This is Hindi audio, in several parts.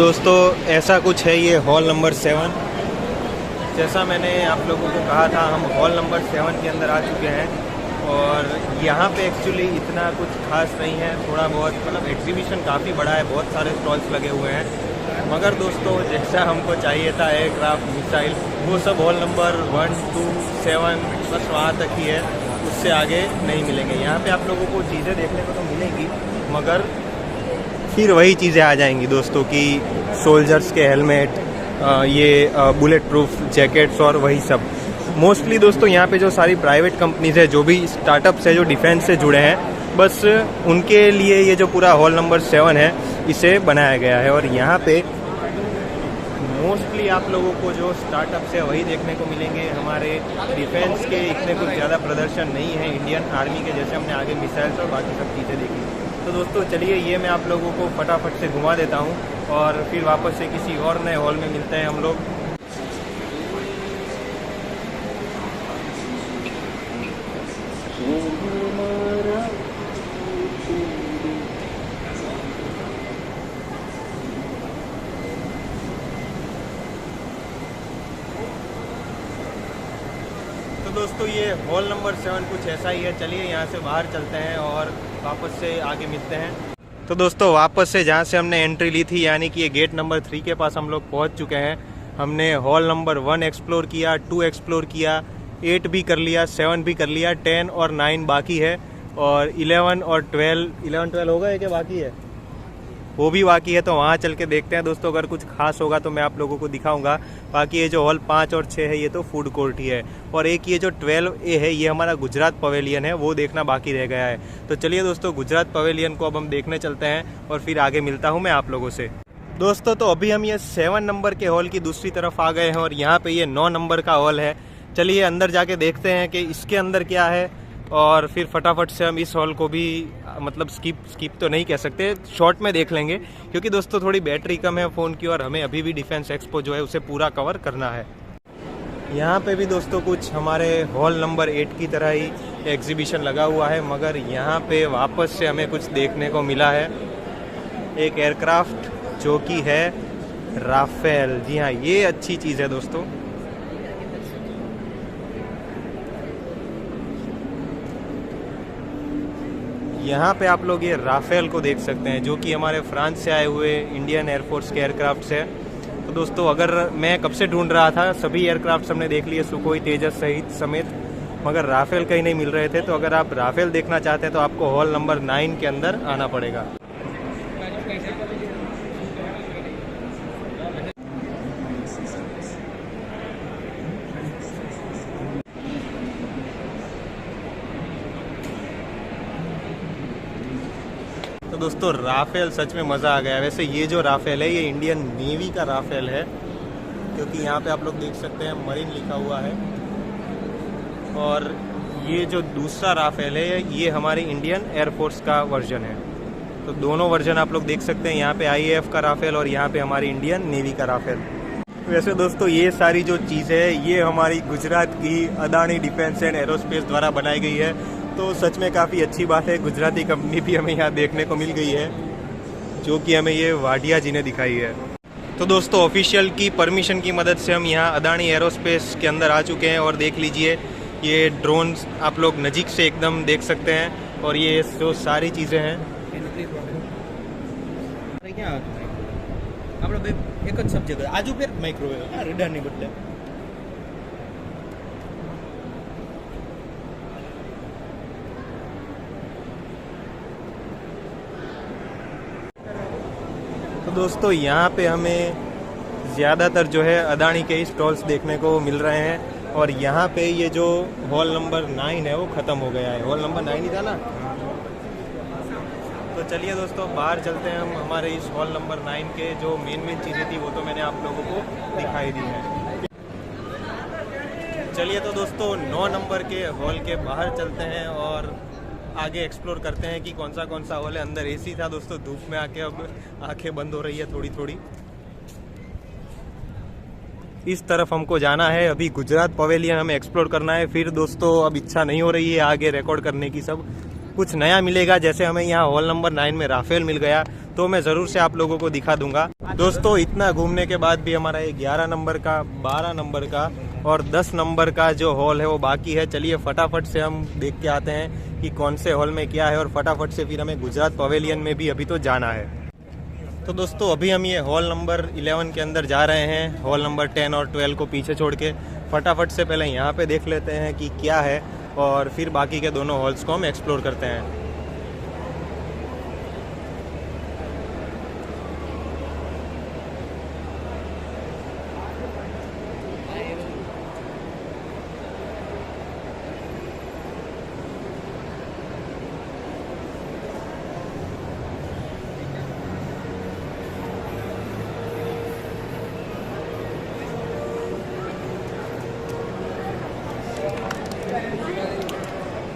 दोस्तों ऐसा कुछ है ये हॉल नंबर 7। जैसा मैंने आप लोगों को कहा था, हम हॉल नंबर 7 के अंदर आ चुके हैं और यहाँ पे एक्चुअली इतना कुछ खास नहीं है। थोड़ा बहुत मतलब एग्जीबिशन काफ़ी बड़ा है, बहुत सारे स्टॉल्स लगे हुए हैं। मगर दोस्तों जैसा हमको चाहिए था एयरक्राफ्ट मिसाइल, वो सब हॉल नंबर 1, 2, 7 बस वहाँ तक ही है, उससे आगे नहीं मिलेंगे। यहाँ पे आप लोगों को चीज़ें देखने को तो मिलेंगी, मगर फिर वही चीज़ें आ जाएंगी दोस्तों कि सोल्जर्स के हेलमेट, ये बुलेट प्रूफ जैकेट्स और वही सब। मोस्टली दोस्तों यहाँ पे जो सारी प्राइवेट कंपनीज है, जो भी स्टार्टअप्स है जो डिफेंस से जुड़े हैं, बस उनके लिए ये जो पूरा हॉल नंबर 7 है इसे बनाया गया है। और यहाँ पे मोस्टली आप लोगों को जो स्टार्टअप्स है वही देखने को मिलेंगे। हमारे डिफेंस के इतने कुछ ज़्यादा प्रदर्शन नहीं है इंडियन आर्मी के जैसे। हमने आगे मिसाइल्स और बाकी सब चीज़ें देखी। तो दोस्तों चलिए ये मैं आप लोगों को फटाफट से घुमा देता हूँ और फिर वापस से किसी और नए हॉल में मिलते हैं हम लोग। तो दोस्तों ये हॉल नंबर 7 कुछ ऐसा ही है। चलिए यहाँ से बाहर चलते हैं और वापस से आगे मिलते हैं। तो दोस्तों वापस से जहाँ से हमने एंट्री ली थी, यानी कि ये गेट नंबर 3 के पास हम लोग पहुँच चुके हैं। हमने हॉल नंबर 1 एक्सप्लोर किया, 2 एक्सप्लोर किया, 8 भी कर लिया, 7 भी कर लिया, 10 और 9 बाकी है, और 11 और 12 होगा या क्या बाकी है, वो भी बाकी है। तो वहाँ चल के देखते हैं दोस्तों, अगर कुछ खास होगा तो मैं आप लोगों को दिखाऊंगा। बाकी ये जो हॉल 5 और 6 है ये तो फूड कोर्ट ही है, और एक ये जो 12A है ये हमारा गुजरात पवेलियन है, वो देखना बाकी रह गया है। तो चलिए दोस्तों गुजरात पवेलियन को अब हम देखने चलते हैं और फिर आगे मिलता हूँ मैं आप लोगों से। दोस्तों तो अभी हम ये 7 नंबर के हॉल की दूसरी तरफ आ गए हैं और यहाँ पे ये 9 नंबर का हॉल है। चलिए अंदर जाके देखते हैं कि इसके अंदर क्या है, और फिर फटाफट से हम इस हॉल को भी मतलब स्किप तो नहीं कह सकते, शॉर्ट में देख लेंगे, क्योंकि दोस्तों थोड़ी बैटरी कम है फ़ोन की और हमें अभी भी डिफेंस एक्सपो जो है उसे पूरा कवर करना है। यहाँ पे भी दोस्तों कुछ हमारे हॉल नंबर 8 की तरह ही एग्जीबिशन लगा हुआ है, मगर यहाँ पे वापस से हमें कुछ देखने को मिला है, एक एयरक्राफ्ट जो कि है राफेल। जी हाँ, ये अच्छी चीज़ है दोस्तों। यहाँ पे आप लोग ये राफेल को देख सकते हैं, जो कि हमारे फ्रांस से आए हुए इंडियन एयरफोर्स के एयरक्राफ्ट्स है। तो दोस्तों अगर मैं कब से ढूंढ रहा था, सभी एयरक्राफ्ट हमने देख लिए, सुखोई, तेजस सहित समेत, मगर राफेल कहीं नहीं मिल रहे थे। तो अगर आप राफेल देखना चाहते हैं तो आपको हॉल नंबर 9 के अंदर आना पड़ेगा। तो दोस्तों राफेल सच में मज़ा आ गया। वैसे ये जो राफेल है ये इंडियन नेवी का राफेल है, क्योंकि यहाँ पे आप लोग देख सकते हैं मरीन लिखा हुआ है। और ये जो दूसरा राफेल है ये हमारी इंडियन एयरफोर्स का वर्जन है। तो दोनों वर्जन आप लोग देख सकते हैं, यहाँ पे IAF का राफेल और यहाँ पे हमारी इंडियन नेवी का राफेल। वैसे दोस्तों ये सारी जो चीज़ें है ये हमारी गुजरात की अदानी डिफेंस एंड एरोस्पेस द्वारा बनाई गई है। तो सच में काफ़ी अच्छी बात है, गुजराती कंपनी भी हमें यहाँ देखने को मिल गई है, जो कि हमें ये वाडिया जी ने दिखाई है। तो दोस्तों ऑफिशियल की परमिशन की मदद से हम यहाँ अदानी एरोस्पेस के अंदर आ चुके हैं, और देख लीजिए ये ड्रोन्स आप लोग नज़दीक से एकदम देख सकते हैं, और ये जो सारी चीज़ें हैं एक જ સબ્જેક્ટ આજુ પેર માઇક્રોવેવ રેડારની બદલે। तो दोस्तों यहाँ पे हमें ज़्यादातर जो है अदानी के ही स्टॉल्स देखने को मिल रहे हैं, और यहाँ पे ये जो हॉल नंबर 9 है वो ख़त्म हो गया है। हॉल नंबर 9 ही था ना। तो चलिए दोस्तों बाहर चलते हैं हम। हमारे इस हॉल नंबर 9 के जो मेन चीज़ें थी वो तो मैंने आप लोगों को दिखाई दी है। चलिए तो दोस्तों 9 नंबर के हॉल के बाहर चलते हैं और आगे एक्सप्लोर करते हैं कि कौन सा हॉल है। अंदर AC था दोस्तों, धूप में आके अब आंखें बंद हो रही है थोड़ी थोड़ी। इस तरफ हमको जाना है, अभी गुजरात पवेलियन हमें एक्सप्लोर करना है। फिर दोस्तों अब इच्छा नहीं हो रही है आगे रिकॉर्ड करने की सब, कुछ नया मिलेगा, जैसे हमें यहाँ हॉल नंबर 9 में राफेल मिल गया, तो मैं ज़रूर से आप लोगों को दिखा दूंगा। दोस्तों इतना घूमने के बाद भी हमारा ये 11 नंबर का, 12 नंबर का और 10 नंबर का जो हॉल है वो बाकी है। चलिए फटाफट से हम देख के आते हैं कि कौन से हॉल में क्या है, और फटाफट से फिर हमें गुजरात पवेलियन में भी अभी तो जाना है। तो दोस्तों अभी हम ये हॉल नंबर 11 के अंदर जा रहे हैं, हॉल नंबर 10 और 12 को पीछे छोड़ के। फटाफट से पहले यहाँ पे देख लेते हैं कि क्या है, और फिर बाकी के दोनों हॉल्स को हम एक्सप्लोर करते हैं।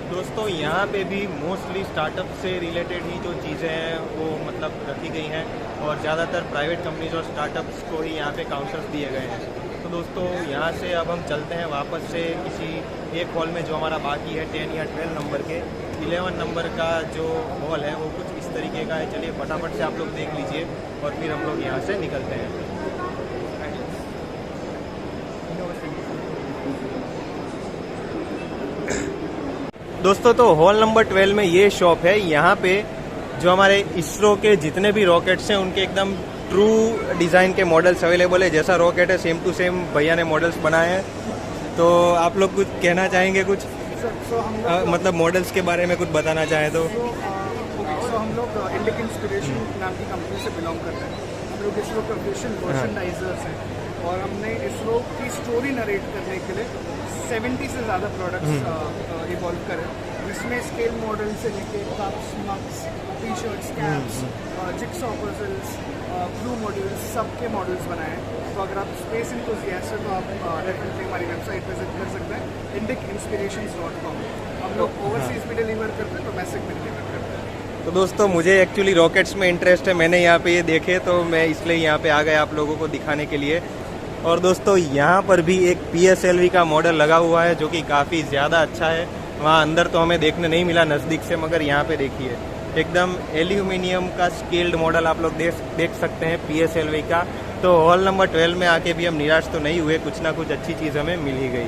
दोस्तों यहाँ पे भी मोस्टली स्टार्टअप से रिलेटेड ही जो चीज़ें हैं वो मतलब रखी गई हैं, और ज़्यादातर प्राइवेट कंपनीज और स्टार्टअप्स को ही यहाँ पे काउंटर्स दिए गए हैं। तो दोस्तों यहाँ से अब हम चलते हैं वापस से किसी एक हॉल में जो हमारा बाकी है 10 या 12 नंबर के। 11 नंबर का जो हॉल है वो कुछ इस तरीके का है। चलिए फटाफट से आप लोग देख लीजिए और फिर हम लोग यहाँ से निकलते हैं। दोस्तों तो हॉल नंबर 12 में ये शॉप है। यहाँ पे जो हमारे इसरो के जितने भी रॉकेट्स हैं उनके एकदम ट्रू डिज़ाइन के मॉडल्स अवेलेबल है। जैसा रॉकेट है सेम टू सेम भैया ने मॉडल्स बनाए हैं। तो आप लोग कुछ कहना चाहेंगे कुछ मतलब मॉडल्स के बारे में कुछ बताना चाहें तो? हम लोग इंडिक इंस्पिरेशन नाम की कंपनी से बिलोंग करते हैं। हम लोग इसरो के ऑफिशियल मर्चेंडाइजर्स हैं, और हमने इसरो की स्टोरी नरेट करने के लिए 70 से ज़्यादा प्रोडक्ट्स इवॉल्व करे, जिसमें स्केल मॉडल से लेके cups, mugs, T shirts, caps, jigsaw puzzles, blue modules, सबके मॉडल्स बनाए हैं। तो अगर आप स्पेस इंथुजियास्ट है तो आप डेफिनेटली हमारी वेबसाइट विजिट कर सकते हैं, indicinspirations.com। हम लोग ओवरसीज में डिलीवर करते हैं, डोमेस्टिक में डिलीवर करते हैं। तो दोस्तों मुझे एक्चुअली रॉकेट्स में इंटरेस्ट है, मैंने यहाँ पे ये देखे तो मैं इसलिए यहाँ पे आ गया आप लोगों को दिखाने के लिए। और दोस्तों यहाँ पर भी एक PSLV का मॉडल लगा हुआ है जो कि काफ़ी ज़्यादा अच्छा है। वहाँ अंदर तो हमें देखने नहीं मिला नज़दीक से, मगर यहाँ पे देखिए एकदम एल्यूमिनियम का स्केल्ड मॉडल आप लोग देख सकते हैं PSLV का। तो हॉल नंबर 12 में आके भी हम निराश तो नहीं हुए, कुछ ना कुछ अच्छी चीज़ हमें मिल ही गई।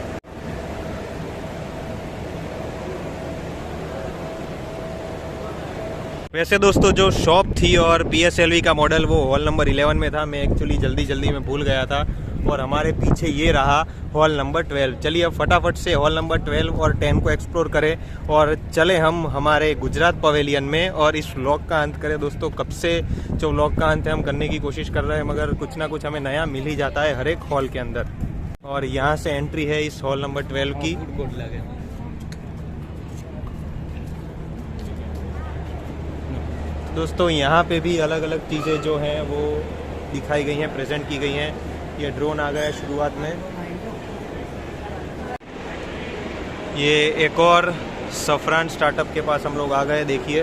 वैसे दोस्तों जो शॉप थी और PSLV का मॉडल वो हॉल नंबर 11 में था, मैं एक्चुअली जल्दी में भूल गया था। और हमारे पीछे ये रहा हॉल नंबर 12। चलिए अब फटाफट से हॉल नंबर 12 और 10 को एक्सप्लोर करें और चले हम हमारे गुजरात पवेलियन में, और इस व्लॉग का अंत करें। दोस्तों कब से जो व्लॉग का अंत है हम करने की कोशिश कर रहे हैं, मगर कुछ ना कुछ हमें नया मिल ही जाता है हर एक हॉल के अंदर। और यहाँ से एंट्री है इस हॉल नंबर 12 की। दोस्तों यहाँ पे भी अलग अलग चीज़ें जो हैं वो दिखाई गई हैं, प्रेजेंट की गई हैं। ये ड्रोन आ गया शुरुआत में। ये एक और सफरान स्टार्टअप के पास हम लोग आ गए, देखिए।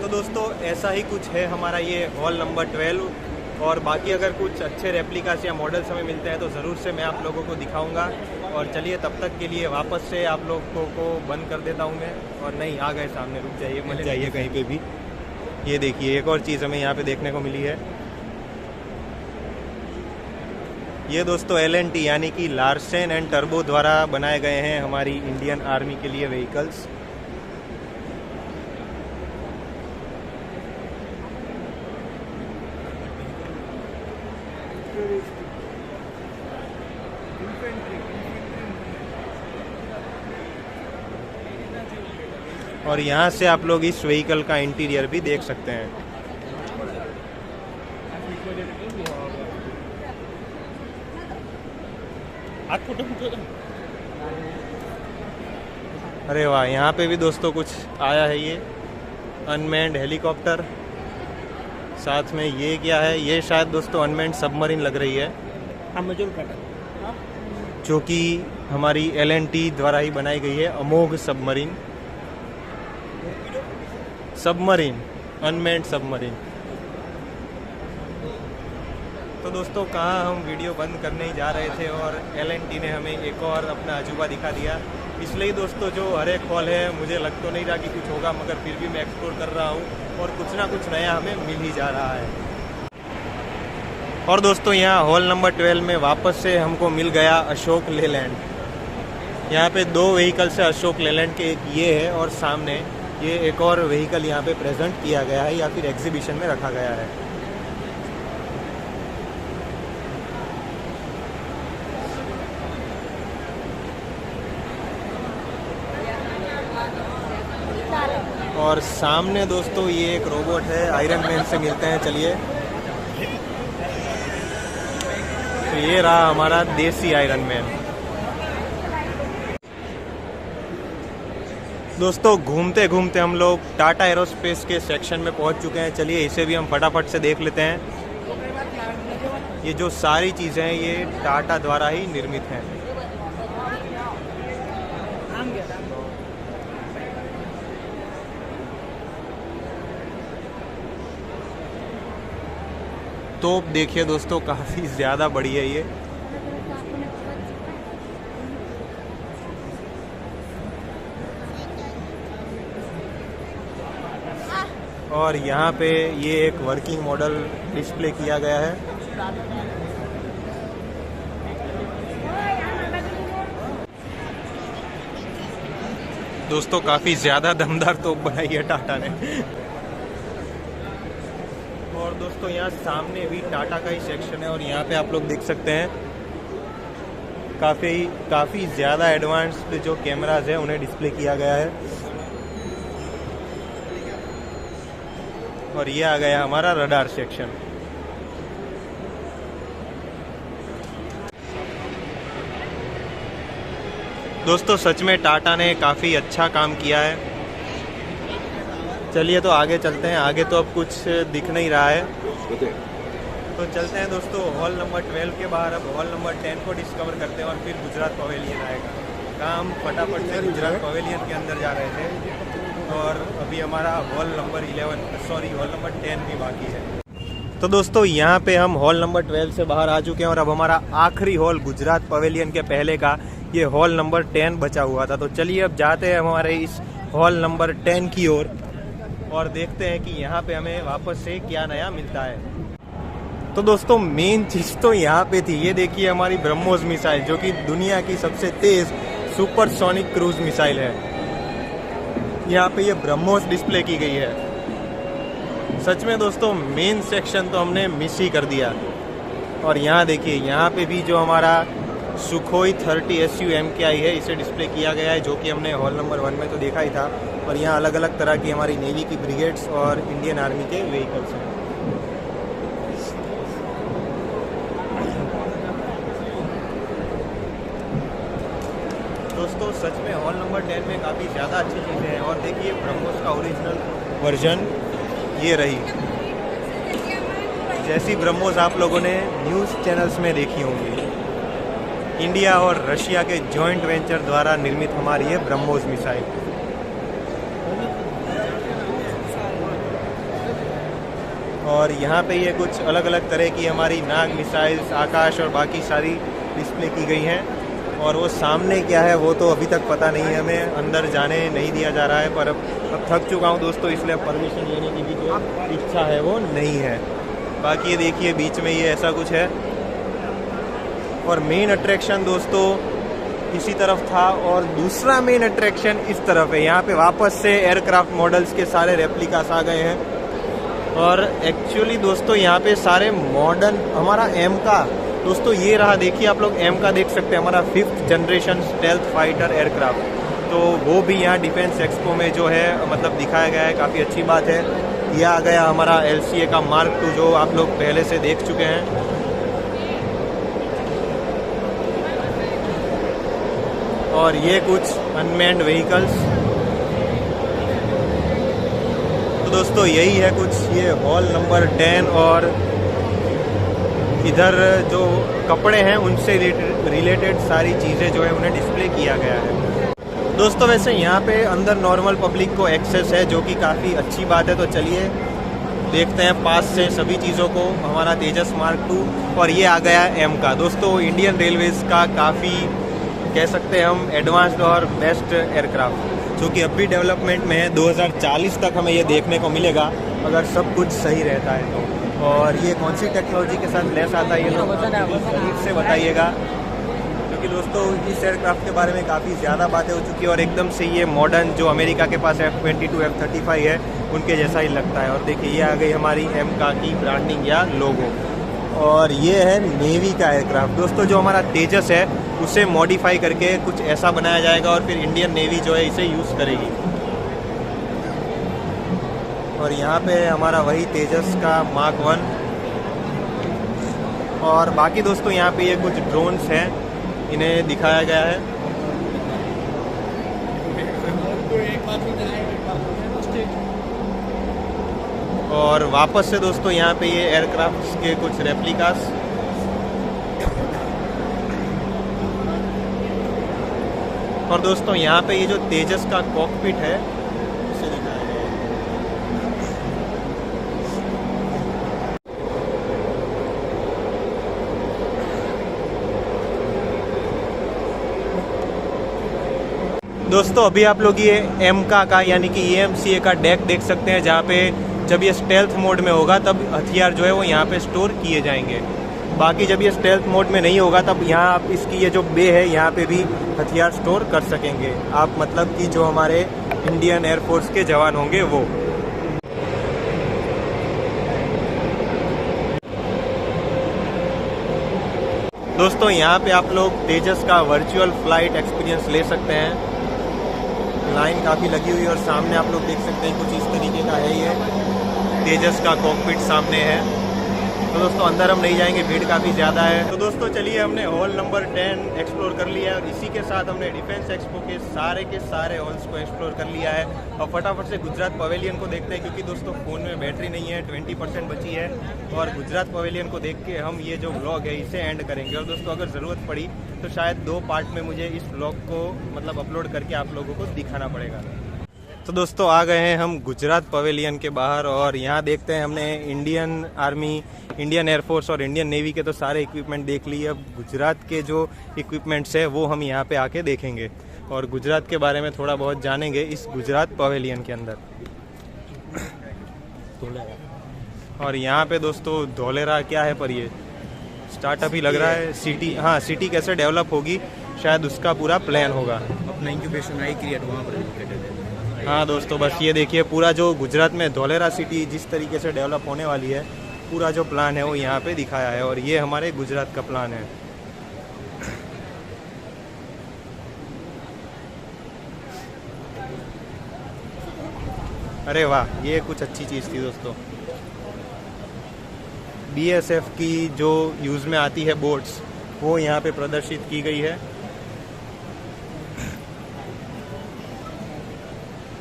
तो दोस्तों ऐसा ही कुछ है हमारा ये हॉल नंबर 12। और बाकी अगर कुछ अच्छे रेप्लिकास या मॉडल्स हमें मिलते हैं तो ज़रूर से मैं आप लोगों को दिखाऊंगा। और चलिए तब तक के लिए वापस से आप लोगों को बंद कर देता हूँ मैं। और नहीं, आ गए सामने, रुक जाइए, मत जाइए कहीं पे भी। ये देखिए एक और चीज़ हमें यहाँ पे देखने को मिली है। ये दोस्तों LNT यानी कि लार्सन एंड टर्बो द्वारा बनाए गए हैं हमारी इंडियन आर्मी के लिए व्हीकल्स। और यहाँ से आप लोग इस व्हीकल का इंटीरियर भी देख सकते हैं। अरे वाह, यहाँ पे भी दोस्तों कुछ आया है, ये अनमैन्ड हेलीकॉप्टर। साथ में ये क्या है, ये शायद दोस्तों अनमैन्ड सबमरीन लग रही है, जो कि हमारी LNT द्वारा ही बनाई गई है। अमोघ सबमरीन, अनमैन्ड सबमरीन। तो दोस्तों कहाँ हम वीडियो बंद करने ही जा रहे थे और LNT ने हमें एक और अपना अजूबा दिखा दिया। इसलिए दोस्तों जो हर एक हॉल है मुझे लग तो नहीं रहा कि कुछ होगा, मगर फिर भी मैं एक्सप्लोर कर रहा हूँ और कुछ ना कुछ नया हमें मिल ही जा रहा है। और दोस्तों यहाँ हॉल नंबर 12 में वापस से हमको मिल गया अशोक लेलैंड। यहाँ पे 2 व्हीकल्स है अशोक लेलैंड के, एक ये है और सामने ये एक और व्हीकल यहाँ पे प्रेजेंट किया गया है या फिर एग्जीबिशन में रखा गया है। और सामने दोस्तों ये एक रोबोट है, आयरन मैन से मिलते हैं, चलिए। तो ये रहा हमारा देसी आयरन मैन। दोस्तों घूमते घूमते हम लोग टाटा एरोस्पेस के सेक्शन में पहुंच चुके हैं। चलिए इसे भी हम फटाफट से देख लेते हैं। ये जो सारी चीज़ें हैं ये टाटा द्वारा ही निर्मित हैं। तो देखिए दोस्तों काफ़ी ज़्यादा बड़ी है ये। और यहाँ पे ये एक वर्किंग मॉडल डिस्प्ले किया गया है। दोस्तों काफ़ी ज़्यादा दमदार तोप बनाई है टाटा ने। और दोस्तों यहाँ सामने भी टाटा का ही सेक्शन है और यहाँ पे आप लोग देख सकते हैं काफ़ी ज़्यादा एडवांस्ड जो कैमराज हैं उन्हें डिस्प्ले किया गया है। और ये आ गया हमारा रडार सेक्शन। दोस्तों सच में टाटा ने काफ़ी अच्छा काम किया है। चलिए तो आगे चलते हैं। आगे तो अब कुछ दिख नहीं रहा है, तो चलते हैं दोस्तों हॉल नंबर 12 के बाहर। अब हॉल नंबर 10 को डिस्कवर करते हैं और फिर गुजरात पवेलियन आएगा। काम फटाफट से गुजरात पवेलियन के अंदर जा रहे थे और अभी हमारा हॉल नंबर 10 भी बाकी है। तो दोस्तों यहाँ पे हम हॉल नंबर 12 से बाहर आ चुके हैं और अब हमारा आखिरी हॉल गुजरात पवेलियन के पहले का ये हॉल नंबर 10 बचा हुआ था। तो चलिए अब जाते हैं हमारे इस हॉल नंबर 10 की ओर और देखते हैं कि यहाँ पे हमें वापस से क्या नया मिलता है। तो दोस्तों मेन चीज़ तो यहाँ पे थी, ये देखिए हमारी ब्रह्मोस मिसाइल, जो कि दुनिया की सबसे तेज़ सुपरसोनिक क्रूज मिसाइल है। यहाँ पे ये ब्रह्मोस डिस्प्ले की गई है। सच में दोस्तों मेन सेक्शन तो हमने मिस ही कर दिया। और यहाँ देखिए यहाँ पे भी जो हमारा सुखोई 30 SU MKI है इसे डिस्प्ले किया गया है, जो कि हमने हॉल नंबर 1 में तो देखा ही था। और यहाँ अलग अलग तरह की हमारी नेवी की ब्रिगेड्स और इंडियन आर्मी के व्हीकल्स हैं। दोस्तों सच में हॉल नंबर 10 में काफ़ी ज़्यादा अच्छी चीज़ें हैं। और देखिए ब्रह्मोस का ओरिजिनल वर्जन ये रही, जैसी ब्रह्मोस आप लोगों ने न्यूज़ चैनल्स में देखी होंगी। इंडिया और रशिया के जॉइंट वेंचर द्वारा निर्मित हमारी ये ब्रह्मोस मिसाइल। और यहाँ पे ये कुछ अलग अलग तरह की हमारी नाग मिसाइल्स, आकाश और बाकी सारी डिस्प्ले की गई हैं। और वो सामने क्या है वो तो अभी तक पता नहीं है, हमें अंदर जाने नहीं दिया जा रहा है। पर अब थक चुका हूँ दोस्तों, इसलिए परमिशन लेने की भी जो इच्छा है वो नहीं है। बाकी ये देखिए बीच में ये ऐसा कुछ है। और मेन अट्रैक्शन दोस्तों इसी तरफ था और दूसरा मेन अट्रैक्शन इस तरफ है। यहाँ पे वापस से एयरक्राफ्ट मॉडल्स के सारे रेप्लिकास आ गए हैं। और एक्चुअली दोस्तों यहाँ पे सारे मॉडर्न हमारा एम का दोस्तों ये रहा, देखिए आप लोग एम का देख सकते हैं, हमारा 5th generation stealth fighter aircraft. तो वो भी यहाँ डिफेंस एक्सपो में जो है मतलब दिखाया गया है, काफ़ी अच्छी बात है। यह आ गया हमारा LCA का Mark II जो आप लोग पहले से देख चुके हैं। और ये कुछ अनमैन्ड व्हीकल्स। तो दोस्तों यही है कुछ ये हॉल नंबर 10। और इधर जो कपड़े हैं उनसे रिलेटेड सारी चीज़ें जो है उन्हें डिस्प्ले किया गया है। दोस्तों वैसे यहाँ पे अंदर नॉर्मल पब्लिक को एक्सेस है, जो कि काफ़ी अच्छी बात है। तो चलिए देखते हैं पास से सभी चीज़ों को। हमारा तेजस Mark II और ये आ गया एम का। दोस्तों इंडियन रेलवेज़ का काफ़ी कह सकते हैं हम एडवांस्ड और बेस्ट एयरक्राफ्ट, जो कि अब भी डेवलपमेंट में है। 2040 तक हमें ये देखने को मिलेगा अगर सब कुछ सही रहता है तो। और ये कौन सी टेक्नोलॉजी के साथ लैस आता है ये लोग जरूर से बताइएगा, क्योंकि दोस्तों इस एयरक्राफ्ट के बारे में काफ़ी ज़्यादा बातें हो चुकी है और एकदम से ये मॉडर्न जो अमेरिका के पास F-22 F-35 है उनके जैसा ही लगता है। और देखिए ये आ गई हमारी एमका की ब्रांडिंग या लोगो। और ये है नेवी का एयरक्राफ्ट दोस्तों, जो हमारा तेजस है उसे मॉडिफाई करके कुछ ऐसा बनाया जाएगा और फिर इंडियन नेवी जो है इसे यूज़ करेगी। और यहाँ पे हमारा वही तेजस का मार्क 1। और बाकी दोस्तों यहाँ पे ये कुछ ड्रोन्स हैं, इन्हें दिखाया गया है। और वापस से दोस्तों यहाँ पे ये एयरक्राफ्ट्स के कुछ रेप्लिकास। और दोस्तों यहाँ पे ये जो तेजस का कॉकपिट है उसे दिखाया गया है। दोस्तों अभी आप लोग ये एमका का यानी कि EMCA का डेक देख सकते हैं, जहाँ पे जब ये स्टेल्थ मोड में होगा तब हथियार जो है वो यहाँ पे स्टोर किए जाएंगे। बाकी जब ये स्टेल्थ मोड में नहीं होगा तब यहाँ आप इसकी ये जो बे है यहाँ पे भी हथियार स्टोर कर सकेंगे आप, मतलब कि जो हमारे इंडियन एयरफोर्स के जवान होंगे वो। दोस्तों यहाँ पे आप लोग तेजस का वर्चुअल फ्लाइट एक्सपीरियंस ले सकते हैं। लाइन काफ़ी लगी हुई है और सामने आप लोग देख सकते हैं कुछ इस तरीके का है ये तेजस का कॉकपिट सामने है। तो दोस्तों अंदर हम नहीं जाएंगे, भीड़ काफ़ी ज़्यादा है। तो दोस्तों चलिए हमने हॉल नंबर 10 एक्सप्लोर कर लिया है और इसी के साथ हमने डिफेंस एक्सपो के सारे हॉल्स को एक्सप्लोर कर लिया है। और फटाफट से गुजरात पवेलियन को देखते हैं, क्योंकि दोस्तों फ़ोन में बैटरी नहीं है, 20% बची है। और गुजरात पवेलियन को देख के हम ये जो व्लॉग है इसे एंड करेंगे। और दोस्तों अगर ज़रूरत पड़ी तो शायद 2 पार्ट में मुझे इस व्लॉग को मतलब अपलोड करके आप लोगों को दिखाना पड़ेगा। तो दोस्तों आ गए हैं हम गुजरात पवेलियन के बाहर और यहाँ देखते हैं हमने इंडियन आर्मी, इंडियन एयरफोर्स और इंडियन नेवी के तो सारे इक्विपमेंट देख लिए। अब गुजरात के जो इक्विपमेंट्स है वो हम यहाँ पे आके देखेंगे और गुजरात के बारे में थोड़ा बहुत जानेंगे इस गुजरात पवेलियन के अंदर। और यहाँ पे दोस्तों धोलेरा क्या है पर ये स्टार्टअप ही लग रहा है। सिटी, हाँ सिटी कैसे डेवलप होगी शायद उसका पूरा प्लान होगा। अपना इंक्यूबेशन आई क्रिएट वहाँ पर लोकेटेड है। हाँ दोस्तों बस ये देखिए पूरा जो गुजरात में धोलेरा सिटी जिस तरीके से डेवलप होने वाली है, पूरा जो प्लान है वो यहाँ पे दिखाया है। और ये हमारे गुजरात का प्लान है। अरे वाह, ये कुछ अच्छी चीज़ थी दोस्तों। BSF की जो यूज़ में आती है बोट्स वो यहाँ पे प्रदर्शित की गई है।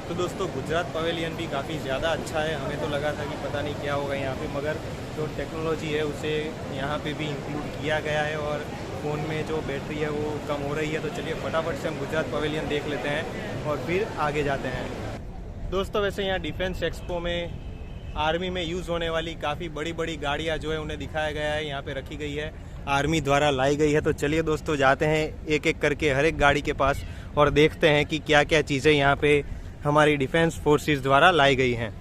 तो दोस्तों गुजरात पवेलियन भी काफ़ी ज़्यादा अच्छा है। हमें तो लगा था कि पता नहीं क्या होगा यहाँ पे, मगर जो टेक्नोलॉजी है उसे यहाँ पे भी इंक्लूड किया गया है और फ़ोन में जो बैटरी है वो कम हो रही है। तो चलिए फटाफट से हम गुजरात पवेलियन देख लेते हैं और फिर आगे जाते हैं। दोस्तों वैसे यहाँ डिफेंस एक्सपो में आर्मी में यूज़ होने वाली काफ़ी बड़ी बड़ी गाड़ियाँ जो है उन्हें दिखाया गया है, यहाँ पे रखी गई है, आर्मी द्वारा लाई गई है। तो चलिए दोस्तों जाते हैं एक एक करके हर एक गाड़ी के पास और देखते हैं कि क्या क्या चीज़ें यहाँ पे हमारी डिफेंस फोर्सेस द्वारा लाई गई हैं।